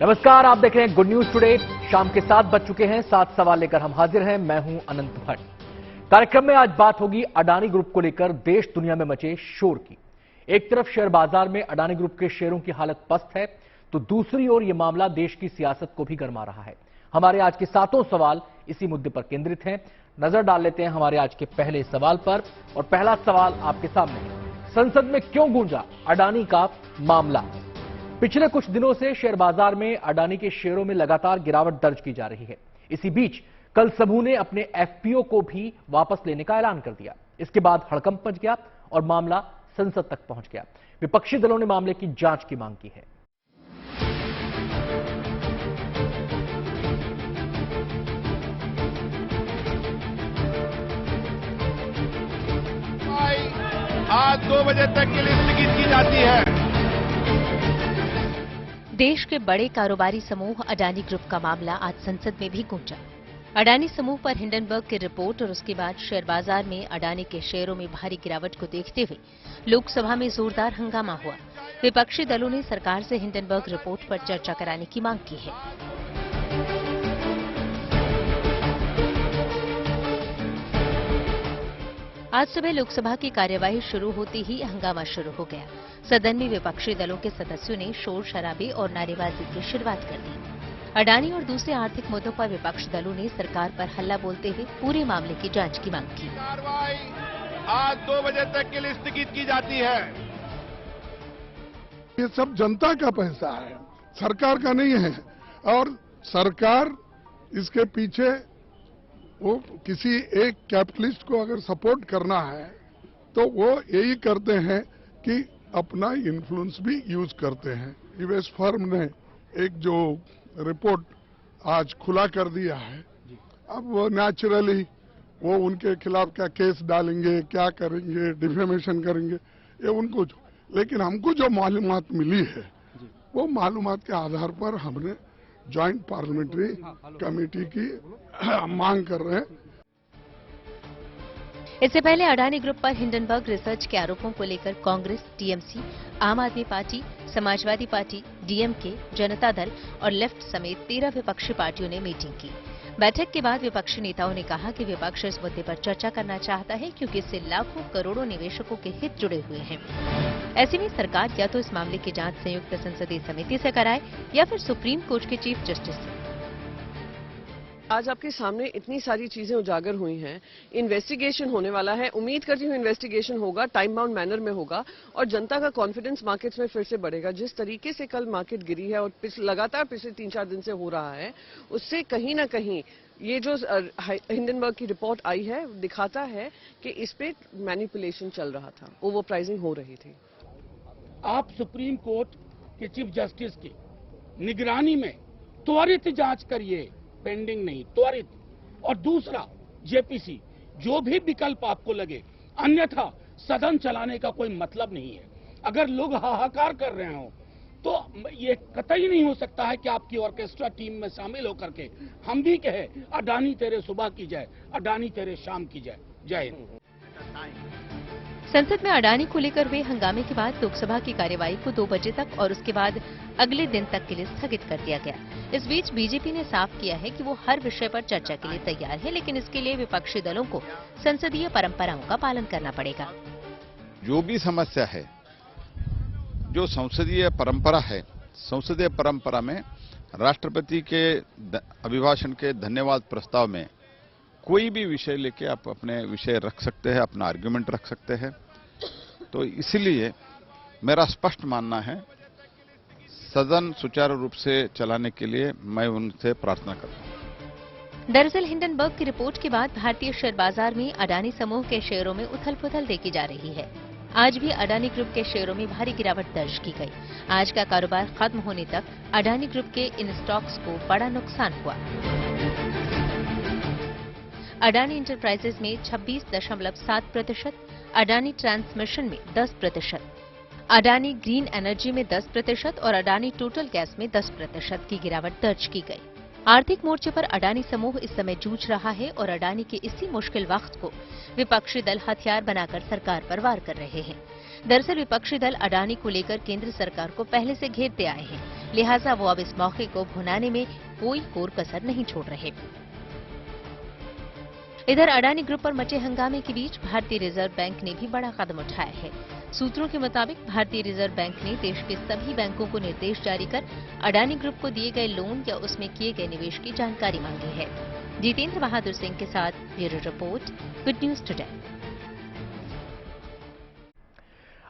नमस्कार, आप देख रहे हैं गुड न्यूज टुडे। शाम के 7 बज चुके हैं। 7 सवाल लेकर हम हाजिर हैं। मैं हूं अनंत भट्ट। कार्यक्रम में आज बात होगी अडानी ग्रुप को लेकर देश दुनिया में मचे शोर की। एक तरफ शेयर बाजार में अडानी ग्रुप के शेयरों की हालत पस्त है, तो दूसरी ओर यह मामला देश की सियासत को भी गरमा रहा है। हमारे आज के 7 सवाल इसी मुद्दे पर केंद्रित हैं। नजर डाल लेते हैं हमारे आज के पहले सवाल पर, और पहला सवाल आपके सामने है। संसद में क्यों गूंजा अडानी का मामला? पिछले कुछ दिनों से शेयर बाजार में अडानी के शेयरों में लगातार गिरावट दर्ज की जा रही है। इसी बीच कल समूह ने अपने एफपीओ को भी वापस लेने का ऐलान कर दिया। इसके बाद हड़कंप मच गया और मामला संसद तक पहुंच गया। विपक्षी दलों ने मामले की जांच की मांग की है। आज 2 बजे तक के लिए स्थगित की जाती है। देश के बड़े कारोबारी समूह अडानी ग्रुप का मामला आज संसद में भी गूंजा। अडानी समूह पर हिंडनबर्ग की रिपोर्ट और उसके बाद शेयर बाजार में अडानी के शेयरों में भारी गिरावट को देखते हुए लोकसभा में जोरदार हंगामा हुआ। विपक्षी दलों ने सरकार से हिंडनबर्ग रिपोर्ट पर चर्चा कराने की मांग की है। आज सुबह लोकसभा की कार्यवाही शुरू होते ही हंगामा शुरू हो गया। सदन में विपक्षी दलों के सदस्यों ने शोर शराबे और नारेबाजी की शुरुआत कर दी। अडानी और दूसरे आर्थिक मुद्दों पर विपक्षी दलों ने सरकार पर हल्ला बोलते हुए पूरे मामले की जांच की मांग की। कार्रवाई आज 2 बजे तक के लिए स्थगित की जाती है। ये सब जनता का पैसा है, सरकार का नहीं है। और सरकार इसके पीछे वो किसी एक कैपिटलिस्ट को अगर सपोर्ट करना है तो वो यही करते हैं कि अपना इन्फ्लुएंस भी यूज करते हैं। यूएस फर्म ने एक जो रिपोर्ट आज खुला कर दिया है, अब वो नेचुरली वो उनके खिलाफ क्या केस डालेंगे, क्या करेंगे, डिफेमेशन करेंगे, ये उनको। लेकिन हमको जो मालूमात मिली है वो मालूमात के आधार पर हमने ज्वाइंट पार्लियामेंट्री कमेटी की मांग कर रहे हैं। इससे पहले अडानी ग्रुप पर हिंडनबर्ग रिसर्च के आरोपों को लेकर कांग्रेस, टीएमसी, आम आदमी party, Samajwadi party, DMK, Janata Dal और लेफ्ट समेत 13 विपक्षी पार्टियों ने मीटिंग की। बैठक के बाद विपक्षी नेताओं ने कहा कि विपक्ष इस मुद्दे पर चर्चा करना चाहता है, क्योंकि इससे लाखों करोड़ों निवेशकों के हित जुड़े हुए हैं। ऐसे में सरकार या तो इस मामले की जांच संयुक्त संसदीय समिति से कराए या फिर सुप्रीम कोर्ट के चीफ जस्टिस से। आज आपके सामने इतनी सारी चीजें उजागर हुई हैं। इन्वेस्टिगेशन होने वाला है। उम्मीद करती हूँ इन्वेस्टिगेशन होगा, टाइम बाउंड मैनर में होगा और जनता का कॉन्फिडेंस मार्केट्स में फिर से बढ़ेगा। जिस तरीके से कल मार्केट गिरी है और लगातार पिछले 3-4 दिन से हो रहा है, उससे कहीं ना कहीं ये जो हिंडनबर्ग की रिपोर्ट आई है दिखाता है कि इस पे मैनिपुलेशन चल रहा था, ओवर प्राइसिंग हो रही थी। आप सुप्रीम कोर्ट के चीफ जस्टिस की निगरानी में त्वरित जांच करिए, पेंडिंग नहीं, त्वरित। और दूसरा, जेपीसी, जो भी विकल्प आपको लगे, अन्यथा सदन चलाने का कोई मतलब नहीं है। अगर लोग हाहाकार कर रहे हो तो ये कतई नहीं हो सकता है कि आपकी ऑर्केस्ट्रा टीम में शामिल होकर के हम भी कहे अडानी तेरे सुबह की जाए, अडानी तेरे शाम की जाए। जय हिंद। संसद में अडानी को लेकर हुए हंगामे के बाद लोकसभा की कार्यवाही को 2 बजे तक और उसके बाद अगले दिन तक के लिए स्थगित कर दिया गया। इस बीच बीजेपी ने साफ किया है कि वो हर विषय पर चर्चा के लिए तैयार है, लेकिन इसके लिए विपक्षी दलों को संसदीय परंपराओं का पालन करना पड़ेगा। जो भी समस्या है, जो संसदीय परंपरा है, संसदीय परंपरा में राष्ट्रपति के अभिभाषण के धन्यवाद प्रस्ताव में कोई भी विषय लेके आप अपने विषय रख सकते हैं, अपना आर्ग्यूमेंट रख सकते हैं। तो इसलिए मेरा स्पष्ट मानना है, सदन सुचारू रूप से चलाने के लिए मैं उनसे प्रार्थना करता हूं। दरअसल हिंडनबर्ग की रिपोर्ट के बाद भारतीय शेयर बाजार में अडानी समूह के शेयरों में उथल-पुथल देखी जा रही है। आज भी अडानी ग्रुप के शेयरों में भारी गिरावट दर्ज की गई। आज का कारोबार खत्म होने तक अडानी ग्रुप के इन स्टॉक्स को बड़ा नुकसान हुआ। अडानी इंटरप्राइजेज में 26.7%, अडानी ट्रांसमिशन में 10%, अडानी ग्रीन एनर्जी में 10% और अडानी टोटल गैस में 10% की गिरावट दर्ज की गई। आर्थिक मोर्चे पर अडानी समूह इस समय जूझ रहा है और अडानी के इसी मुश्किल वक्त को विपक्षी दल हथियार बनाकर सरकार पर वार कर रहे हैं। दरअसल विपक्षी दल अडानी को लेकर केंद्र सरकार को पहले से घेरते आए हैं। लिहाजा वो अब इस मौके को भुनाने में कोई कोर कसर नहीं छोड़ रहे। इधर अडानी ग्रुप पर मचे हंगामे के बीच भारतीय रिजर्व बैंक ने भी बड़ा कदम उठाया है। सूत्रों के मुताबिक भारतीय रिजर्व बैंक ने देश के सभी बैंकों को निर्देश जारी कर अडानी ग्रुप को दिए गए लोन या उसमें किए गए निवेश की जानकारी मांगी है। जितेंद्र बहादुर सिंह के साथ bureau report, good news today.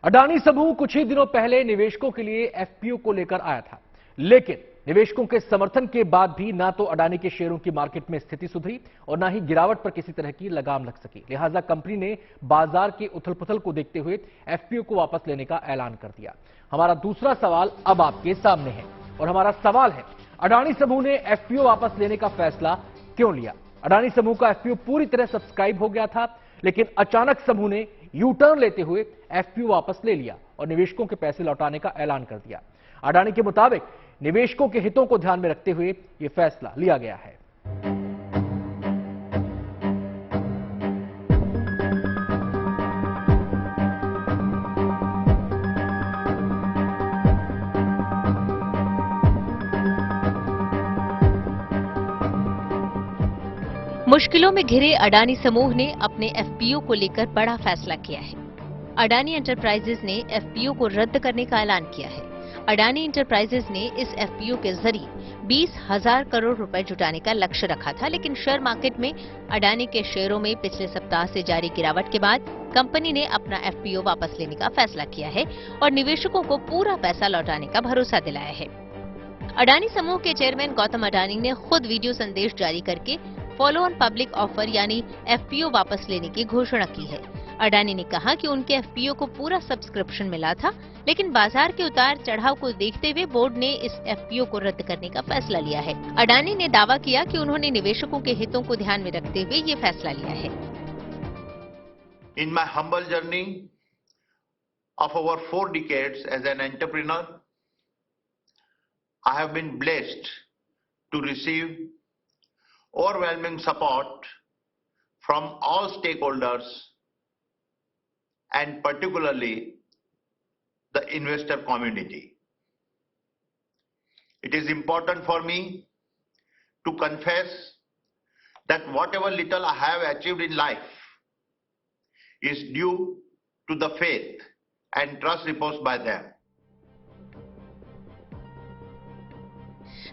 Adani समूह कुछ ही दिनों पहले निवेशकों के लिए एफपीओ को लेकर आया था, लेकिन निवेशकों के समर्थन के बाद भी ना तो अडानी के शेयरों की मार्केट में स्थिति सुधरी और ना ही गिरावट पर किसी तरह की लगाम लग सकी। लिहाजा कंपनी ने बाजार की उथल-पुथल को देखते हुए एफपीओ को वापस लेने का ऐलान कर दिया। हमारा दूसरा सवाल अब आपके सामने है और हमारा सवाल है, अडानी समूह ने एफपीओ वापस लेने का फैसला क्यों लिया? अडानी समूह का एफपीओ पूरी तरह सब्सक्राइब हो गया था, लेकिन अचानक समूह ने यू टर्न लेते हुए एफपीओ वापस ले लिया और निवेशकों के पैसे लौटाने का ऐलान कर दिया। अडानी के मुताबिक निवेशकों के हितों को ध्यान में रखते हुए यह फैसला लिया गया है। मुश्किलों में घिरे अडानी समूह ने अपने एफपीओ को लेकर बड़ा फैसला किया है। अडानी एंटरप्राइजेज ने एफपीओ को रद्द करने का ऐलान किया है। अडानी एंटरप्राइजेज ने इस एफपीओ के जरिए 20,000 करोड़ रुपए जुटाने का लक्ष्य रखा था, लेकिन शेयर मार्केट में अडानी के शेयरों में पिछले सप्ताह से जारी गिरावट के बाद कंपनी ने अपना एफपीओ वापस लेने का फैसला किया है और निवेशकों को पूरा पैसा लौटाने का भरोसा दिलाया है। अडानी समूह के चेयरमैन गौतम अडानी ने खुद वीडियो संदेश जारी करके फॉलो ऑन पब्लिक ऑफर यानी एफपीओ वापस लेने की घोषणा की है। अडानी ने कहा कि उनके एफपीओ को पूरा सब्सक्रिप्शन मिला था, लेकिन बाजार के उतार चढ़ाव को देखते हुए बोर्ड ने इस एफपीओ को रद्द करने का फैसला लिया है। अडानी ने दावा किया कि उन्होंने निवेशकों के हितों को ध्यान में रखते हुए ये फैसला लिया है। In my humble journey of over 4 decades as an entrepreneur, I have been blessed to receive overwhelming support from all stakeholders and particularly the investor community. It is important for me to confess that whatever little I have achieved in life is due to the faith and trust reposed by them.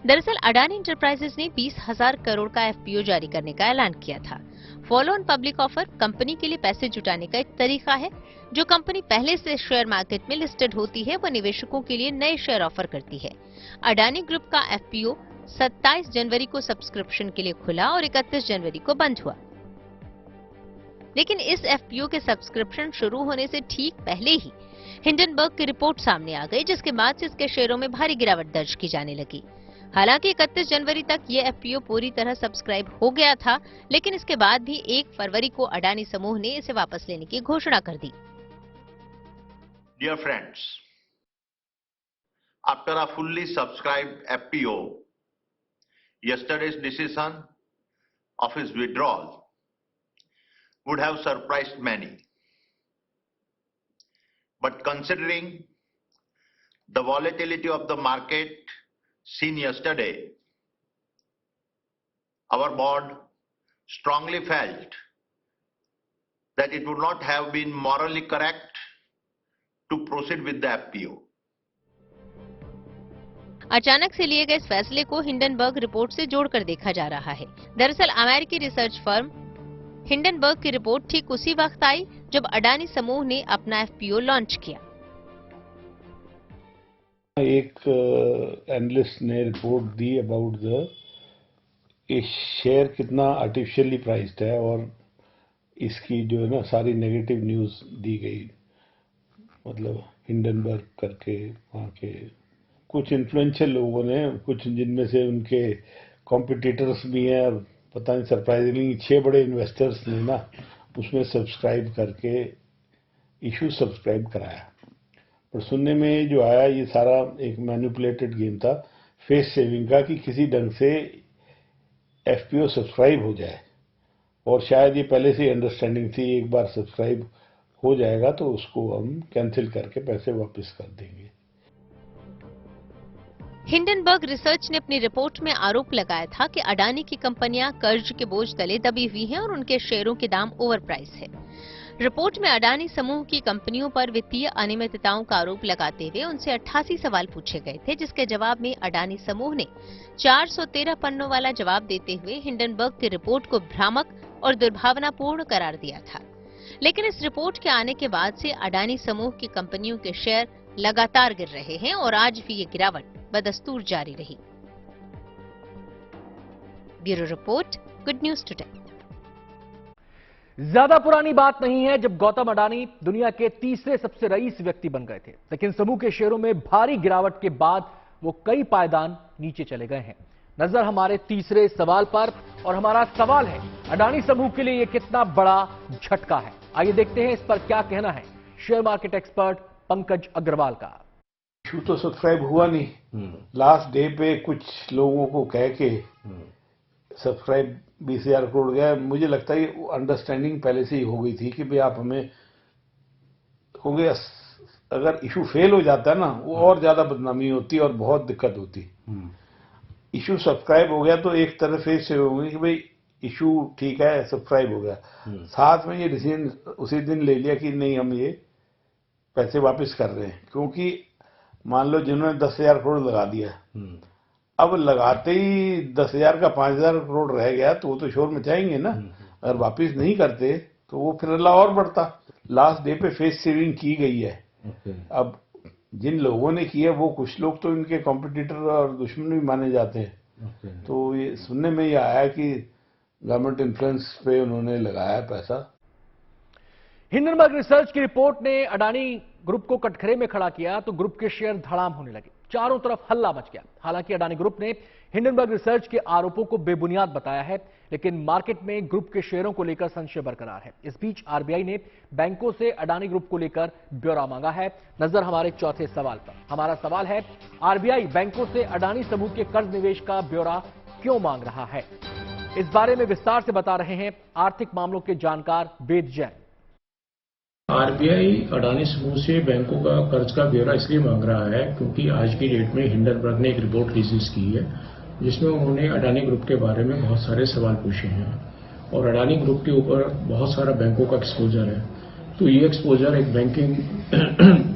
दरअसल Adani enterprises ने 20,000 करोड़ का FPO जारी करने का ऐलान किया था। Follow on public offer company के लिए पैसे जुटाने का एक तरीका है। जो कंपनी पहले से शेयर मार्केट में लिस्टेड होती है, वह निवेशकों के लिए नए शेयर ऑफर करती है। अडानी ग्रुप का एफपीओ 27 जनवरी को सब्सक्रिप्शन के लिए खुला और 31 जनवरी को बंद हुआ। लेकिन इस एफपीओ के सब्सक्रिप्शन शुरू होने से ठीक पहले ही हिंडनबर्ग की रिपोर्ट सामने आ गई, जिसके बाद से इसके शेयरों में भारी गिरावट दर्ज की जाने लगी। हालांकि 31 जनवरी तक ये एफपीओ पूरी तरह सब्सक्राइब हो गया था, लेकिन इसके बाद भी 1 फरवरी को अडानी समूह ने इसे वापस लेने की घोषणा कर दी। Dear friends, after a fully subscribed FPO, yesterday's decision of its withdrawal would have surprised many. But considering the volatility of the market seen yesterday, our board strongly felt that it would not have been morally correct to proceed with the FPO. अचानक से लिए गए इस फैसले को Hindenburg report से जोड़कर देखा जा रहा है। दरअसल अमेरिकी रिसर्च फर्म हिंडनबर्ग की रिपोर्ट ठीक उसी वक्त आई जब अडानी समूह ने अपना एफपीओ लॉन्च किया। एक एनालिस्ट ने report the about the share कितना आर्टिफिशियली प्राइस्ड है और इसकी जो है ना सारी नेगेटिव न्यूज दी गई। मतलब हिंडनबर्ग करके वहाँ के कुछ इन्फ्लुएंशियल लोगों ने, कुछ जिनमें से उनके कॉम्पिटिटर्स भी हैं, और पता नहीं सरप्राइजिंगली 6 बड़े इन्वेस्टर्स ने ना उसमें सब्सक्राइब करके इशू सब्सक्राइब कराया। पर सुनने में जो आया ये सारा एक मैनिपुलेटेड गेम था फेस सेविंग का, कि किसी ढंग से एफपीओ सब्सक्राइब हो जाए, और शायद ये पहले से अंडरस्टैंडिंग थी एक बार सब्सक्राइब हो जाएगा तो उसको हम कैंसिल करके पैसे वापस कर देंगे। हिंडनबर्ग रिसर्च ने अपनी रिपोर्ट में आरोप लगाया था कि अडानी की कंपनियां कर्ज के बोझ तले दबी हुई हैं और उनके शेयरों के दाम ओवर प्राइस है। रिपोर्ट में अडानी समूह की कंपनियों पर वित्तीय अनियमितताओं का आरोप लगाते हुए उनसे 88 सवाल पूछे गए थे, जिसके जवाब में अडानी समूह ने 413 पन्नों वाला जवाब देते हुए हिंडनबर्ग की रिपोर्ट को भ्रामक और दुर्भावनापूर्ण करार दिया था। लेकिन इस रिपोर्ट के आने के बाद से अडानी समूह की कंपनियों के शेयर लगातार गिर रहे हैं और आज भी ये गिरावट बदस्तूर जारी रही। Bureau report, good news today. ज्यादा पुरानी बात नहीं है जब गौतम अडानी दुनिया के तीसरे सबसे रईस व्यक्ति बन गए थे, लेकिन समूह के शेयरों में भारी गिरावट के बाद वो कई पायदान नीचे चले गए हैं। नजर हमारे तीसरे सवाल पर, और हमारा सवाल है, अडानी समूह के लिए यह कितना बड़ा झटका है? आइए देखते हैं इस पर क्या कहना है share market expert Pankaj Agarwal का। इशू तो सब्सक्राइब हुआ नहीं, लास्ट डे पे कुछ लोगों को कह के सब्सक्राइब 20,000 करोड़ गया। मुझे लगता है ये अंडरस्टैंडिंग पहले से ही हो गई थी कि भाई आप हमें हो गया, अगर इशू फेल हो जाता है ना वो और ज्यादा बदनामी होती और बहुत दिक्कत होती। इशू सब्सक्राइब हो गया तो एक तरफ से होगी कि भाई इशू ठीक है, सब्सक्राइब हो गया, साथ में ये डिसीजन उसी दिन ले लिया कि नहीं हम ये पैसे वापस कर रहे हैं, क्योंकि मान लो जिन्होंने 10,000 करोड़ लगा दिया, अब लगाते ही 10,000 का 5,000 करोड़ रह गया तो वो तो शोर मचाएंगे ना। अगर वापस नहीं करते तो वो फिर अल्लाह और बढ़ता। लास्ट डे पे फेस सेविंग की गई है। अब जिन लोगों ने की है वो कुछ लोग तो इनके कॉम्पिटिटर और दुश्मन भी माने जाते हैं। तो ये सुनने में ये आया कि गवर्नमेंट इन्फ्लुएंस पे उन्होंने लगाया पैसा। हिंडनबर्ग रिसर्च की रिपोर्ट ने अडानी ग्रुप को कटघरे में खड़ा किया तो ग्रुप के शेयर धड़ाम होने लगे, चारों तरफ हल्ला मच गया। हालांकि अडानी ग्रुप ने हिंडनबर्ग रिसर्च के आरोपों को बेबुनियाद बताया है, लेकिन मार्केट में ग्रुप के शेयरों को लेकर संशय बरकरार है। इस बीच आरबीआई ने बैंकों से अडानी ग्रुप को लेकर ब्यौरा मांगा है। नजर हमारे चौथे सवाल पर। हमारा सवाल है, आरबीआई बैंकों से अडानी समूह के कर्ज निवेश का ब्यौरा क्यों मांग रहा है? इस बारे में विस्तार से बता रहे हैं आर्थिक मामलों के जानकार वेद जैन। आरबीआई अडानी समूह से बैंकों का कर्ज का ब्यौरा इसलिए मांग रहा है क्योंकि आज की डेट में हिंडनबर्ग ने एक रिपोर्ट रिलीज की है जिसमें उन्होंने अडानी ग्रुप के बारे में बहुत सारे सवाल पूछे हैं और अडानी ग्रुप के ऊपर बहुत सारा बैंकों का एक्सपोजर है। तो ये एक्सपोजर एक बैंकिंग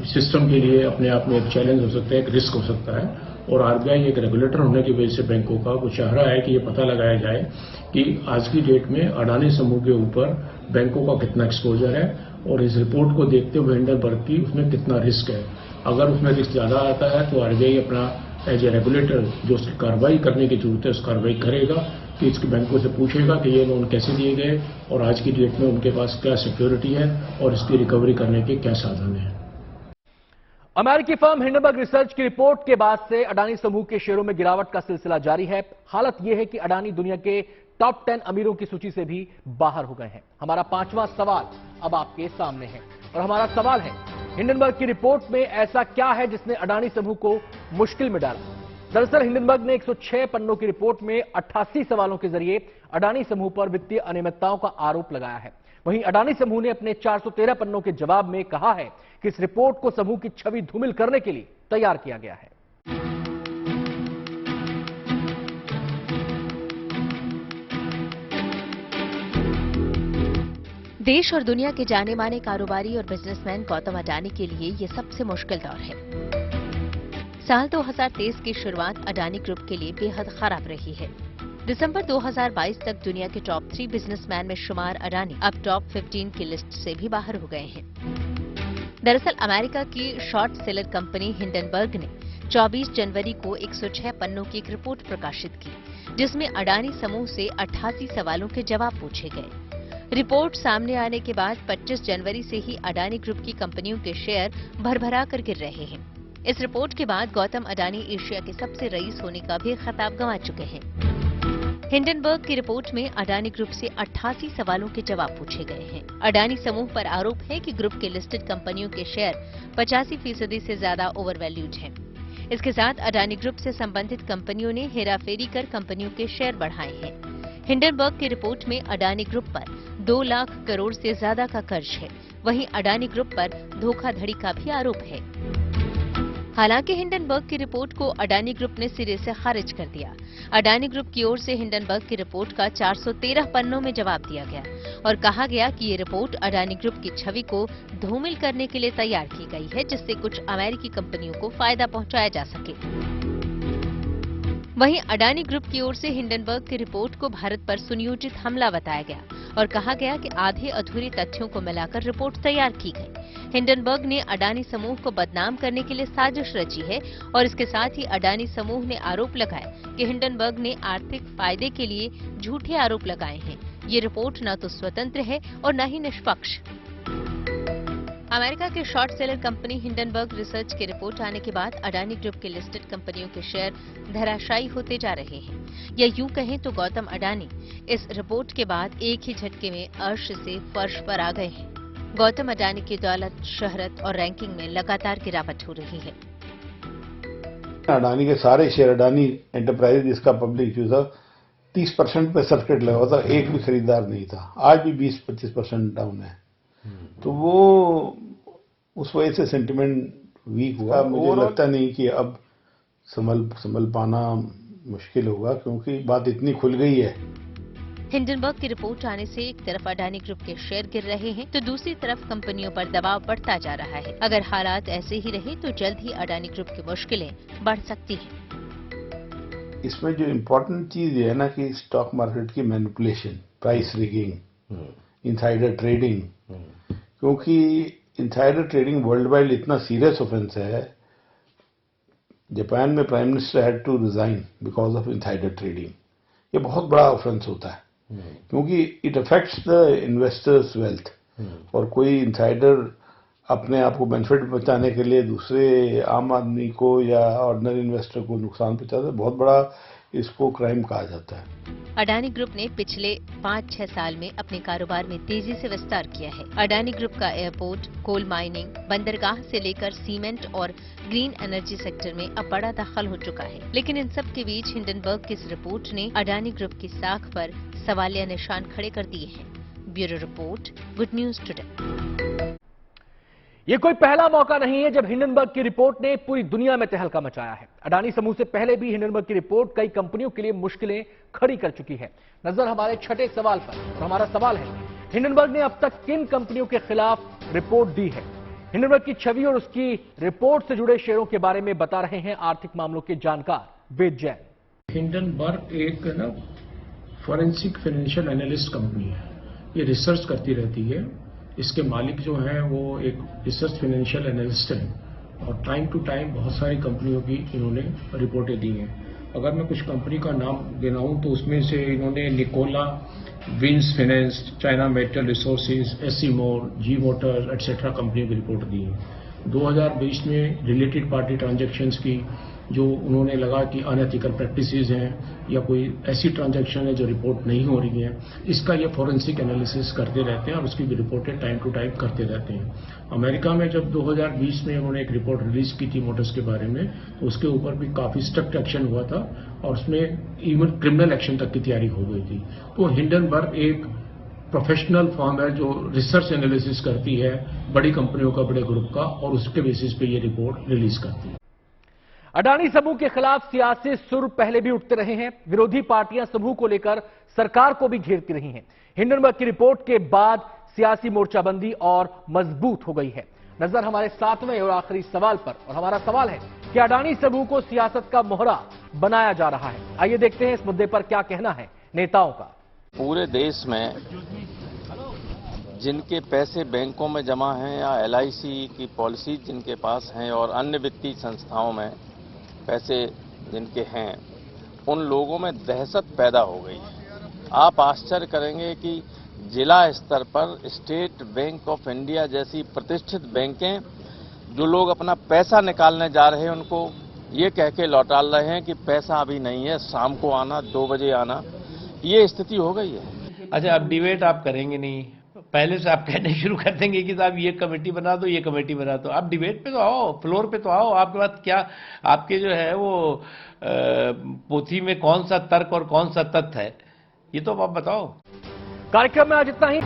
सिस्टम के लिए अपने आप में एक चैलेंज हो सकता है, एक रिस्क हो सकता है। और आरबीआई एक रेगुलेटर होने की वजह से बैंकों का वो चाह रहा है कि ये पता लगाया जाए कि आज की डेट में अडानी समूह के ऊपर बैंकों का कितना एक्सपोजर है और इस रिपोर्ट को देखते हुए हिंडनबर्ग की उसमें कितना रिस्क है। अगर उसमें रिस्क ज्यादा आता है तो आरबीआई अपना एज ए रेगुलेटर जो उसकी कार्रवाई करने की जरूरत है उस कार्रवाई करेगा कि इसके बैंकों से पूछेगा कि ये लोन कैसे दिए गए और आज की डेट में उनके पास क्या सिक्योरिटी है और इसकी रिकवरी करने के क्या साधन है। अमेरिकी फर्म हिंडनबर्ग रिसर्च की रिपोर्ट के बाद से अडानी समूह के शेयरों में गिरावट का सिलसिला जारी है। हालत यह है कि अडानी दुनिया के टॉप 10 अमीरों की सूची से भी बाहर हो गए हैं। हमारा पांचवां सवाल अब आपके सामने है और हमारा सवाल है, हिंडनबर्ग की रिपोर्ट में ऐसा क्या है जिसने अडानी समूह को मुश्किल में डाला? दरअसल हिंडनबर्ग ने 106 पन्नों की रिपोर्ट में 88 सवालों के जरिए अडानी समूह पर वित्तीय अनियमितताओं का आरोप लगाया है। वहीं अडानी समूह ने अपने 413 पन्नों के जवाब में कहा है कि इस रिपोर्ट को समूह की छवि धूमिल करने के लिए तैयार किया गया है। देश और दुनिया के जाने माने कारोबारी और बिजनेसमैन गौतम अडानी के लिए ये सबसे मुश्किल दौर है। साल 2023 की शुरुआत अडानी ग्रुप के लिए बेहद खराब रही है। दिसंबर 2022 तक दुनिया के टॉप 3 बिजनेसमैन में शुमार अडानी अब टॉप 15 की लिस्ट से भी बाहर हो गए हैं। दरअसल अमेरिका की शॉर्ट सेलर कंपनी हिंडनबर्ग ने 24 जनवरी को 106 पन्नों की एक रिपोर्ट प्रकाशित की जिसमें अडानी समूह से 88 सवालों के जवाब पूछे गए। रिपोर्ट सामने आने के बाद 25 जनवरी से ही अडानी ग्रुप की कंपनियों के शेयर भरभरा कर गिर रहे हैं। इस रिपोर्ट के बाद गौतम अडानी एशिया के सबसे रईस होने का भी खिताब गंवा चुके हैं। हिंडनबर्ग की रिपोर्ट में अडानी ग्रुप से 88 सवालों के जवाब पूछे गए हैं। अडानी समूह पर आरोप है कि ग्रुप के लिस्टेड कंपनियों के शेयर 85% से ज्यादा ओवरवैल्यूड हैं। इसके साथ अडानी ग्रुप से संबंधित कंपनियों ने हेराफेरी कर कंपनियों के शेयर बढ़ाए हैं। हिंडनबर्ग की रिपोर्ट में अडानी ग्रुप पर 2 लाख करोड़ से ज्यादा का कर्ज है। वहीं अडानी ग्रुप पर धोखाधड़ी का भी आरोप है। हालांकि हिंडनबर्ग की रिपोर्ट को अडानी ग्रुप ने सिरे से खारिज कर दिया। अडानी ग्रुप की ओर से हिंडनबर्ग की रिपोर्ट का 413 पन्नों में जवाब दिया गया और कहा गया कि ये रिपोर्ट अडानी ग्रुप की छवि को धूमिल करने के लिए तैयार की गई है, जिससे कुछ अमेरिकी कंपनियों को फायदा पहुंचाया जा सके। वहीं अडानी ग्रुप की ओर से हिंडनबर्ग की रिपोर्ट को भारत पर सुनियोजित हमला बताया गया और कहा गया कि आधे अधूरे तथ्यों को मिलाकर रिपोर्ट तैयार की गई। हिंडनबर्ग ने अडानी समूह को बदनाम करने के लिए साजिश रची है और इसके साथ ही अडानी समूह ने आरोप लगाए कि हिंडनबर्ग ने आर्थिक फायदे के लिए झूठे आरोप लगाए हैं। ये रिपोर्ट न तो स्वतंत्र है और न ही निष्पक्ष। अमेरिका के short seller company Hindenburg research की रिपोर्ट आने के बाद अडानी ग्रुप के लिस्टेड कंपनियों के शेयर धराशायी होते जा रहे हैं। या यूं कहें तो गौतम अडानी इस रिपोर्ट के बाद एक ही झटके में अर्श से फर्श पर आ गए हैं। गौतम अडानी की दौलत, शहरत और रैंकिंग में लगातार गिरावट हो रही है। अडानी के सारे शेयर, अडानी एंटरप्राइज जिसका पब्लिक इश्यू था, 30% पे सर्किट लगा था, एक भी खरीदार नहीं था। आज भी 20-25% डाउन है। तो वो उस वजह से सेंटिमेंट वीक हुआ। मुझे लगता नहीं कि अब संभल पाना मुश्किल होगा, क्योंकि बात इतनी खुल गई है। हिंडनबर्ग की रिपोर्ट आने से एक तरफ अडानी ग्रुप के शेयर गिर रहे हैं तो दूसरी तरफ कंपनियों पर दबाव बढ़ता जा रहा है। अगर हालात ऐसे ही रहे तो जल्द ही अडानी ग्रुप की मुश्किलें बढ़ सकती हैं। इसमें जो इम्पोर्टेंट चीज है ना कि स्टॉक मार्केट की manipulation, price rigging, insider trading, क्योंकि इनसाइडर ट्रेडिंग वर्ल्ड वाइड इतना सीरियस ऑफेंस है। जापान में prime minister had to resign because of insider trading. ये बहुत बड़ा ऑफेंस होता है क्योंकि it affects the investors wealth. और कोई इनसाइडर अपने आप को बेनिफिट पहुंचाने के लिए दूसरे आम आदमी को या ऑर्डिनरी इन्वेस्टर को नुकसान पहुंचाता है, बहुत बड़ा इसको क्राइम कहा जाता है। अडानी ग्रुप ने पिछले 5-6 साल में अपने कारोबार में तेजी से विस्तार किया है। अडानी ग्रुप का एयरपोर्ट, कोल माइनिंग, बंदरगाह से लेकर सीमेंट और ग्रीन एनर्जी सेक्टर में अब बड़ा दखल हो चुका है। लेकिन इन सब के बीच हिंडनबर्ग की इस रिपोर्ट ने अडानी ग्रुप की साख पर सवालिया निशान खड़े कर दिए हैं। Bureau report, good news today. ये कोई पहला मौका नहीं है जब हिंडनबर्ग की रिपोर्ट ने पूरी दुनिया में तहलका मचाया है। अडानी समूह से पहले भी हिंडनबर्ग की रिपोर्ट कई कंपनियों के लिए मुश्किलें खड़ी कर चुकी है। नजर हमारे छठे सवाल पर, और हमारा सवाल है, हिंडनबर्ग ने अब तक किन कंपनियों के खिलाफ रिपोर्ट दी है? हिंडनबर्ग की छवि और उसकी रिपोर्ट से जुड़े शेयरों के बारे में बता रहे हैं आर्थिक मामलों के जानकार वेद जैन। हिंडनबर्ग एक फॉरेंसिक फाइनेंशियल एनालिस्ट कंपनी है। ये रिसर्च करती रहती है। इसके मालिक जो हैं वो एक रिसर्च फाइनेंशियल एनालिस्ट हैं और टाइम टू टाइम बहुत सारी कंपनियों की इन्होंने रिपोर्टें दी हैं। अगर मैं कुछ कंपनी का नाम गिनाऊं तो उसमें से इन्होंने Nikola, wins finance, China metal resources, AC Moore, G motor etcetera कंपनियों की रिपोर्ट दी है। 2020 में रिलेटेड पार्टी ट्रांजैक्शंस की जो उन्होंने लगा कि अनएथिकल प्रैक्टिसेस हैं या कोई ऐसी ट्रांजैक्शन है जो रिपोर्ट नहीं हो रही है, इसका ये फॉरेंसिक एनालिसिस करते रहते हैं और उसकी भी रिपोर्टें टाइम टू टाइम करते रहते हैं। अमेरिका में जब 2020 में उन्होंने एक रिपोर्ट रिलीज की थी मोटर्स के बारे में, तो उसके ऊपर भी काफी स्ट्रिक्ट एक्शन हुआ था और उसमें इवन क्रिमिनल एक्शन तक की तैयारी हो गई थी। तो हिंडनबर्ग एक प्रोफेशनल फर्म है जो रिसर्च एनालिसिस करती है बड़ी कंपनियों का, बड़े ग्रुप का, और उसके बेसिस पे ये रिपोर्ट रिलीज करती है। अडानी समूह के खिलाफ सियासी सुर पहले भी उठते रहे हैं। विरोधी पार्टियां समूह को लेकर सरकार को भी घेरती रही हैं। हिंडनबर्ग की रिपोर्ट के बाद सियासी मोर्चाबंदी और मजबूत हो गई है। नजर हमारे 7वें और आखिरी सवाल पर, और हमारा सवाल है कि अडानी समूह को सियासत का मोहरा बनाया जा रहा है। आइए देखते हैं इस मुद्दे पर क्या कहना है नेताओं का। पूरे देश में जिनके पैसे बैंकों में जमा हैं या LIC की पॉलिसी जिनके पास हैं और अन्य वित्तीय संस्थाओं में पैसे जिनके हैं, उन लोगों में दहशत पैदा हो गई है। आप आश्चर्य करेंगे कि जिला स्तर पर स्टेट बैंक ऑफ इंडिया जैसी प्रतिष्ठित बैंकें जो लोग अपना पैसा निकालने जा रहे हैं उनको ये कह के लौटा रहे हैं कि पैसा अभी नहीं है, शाम को आना, 2 बजे आना, ये स्थिति हो गई है। अच्छा, अब डिबेट आप करेंगे नहीं, पहले से आप कहने शुरू कर देंगे कि साहब ये कमेटी बना दो, ये कमेटी बना दो। आप डिबेट पे तो आओ, फ्लोर पे तो आओ। आपके पास क्या, आपके जो है वो पोथी में कौन सा तर्क और कौन सा तथ्य है, ये तो आप बताओ। कार्यक्रम में आज इतना ही।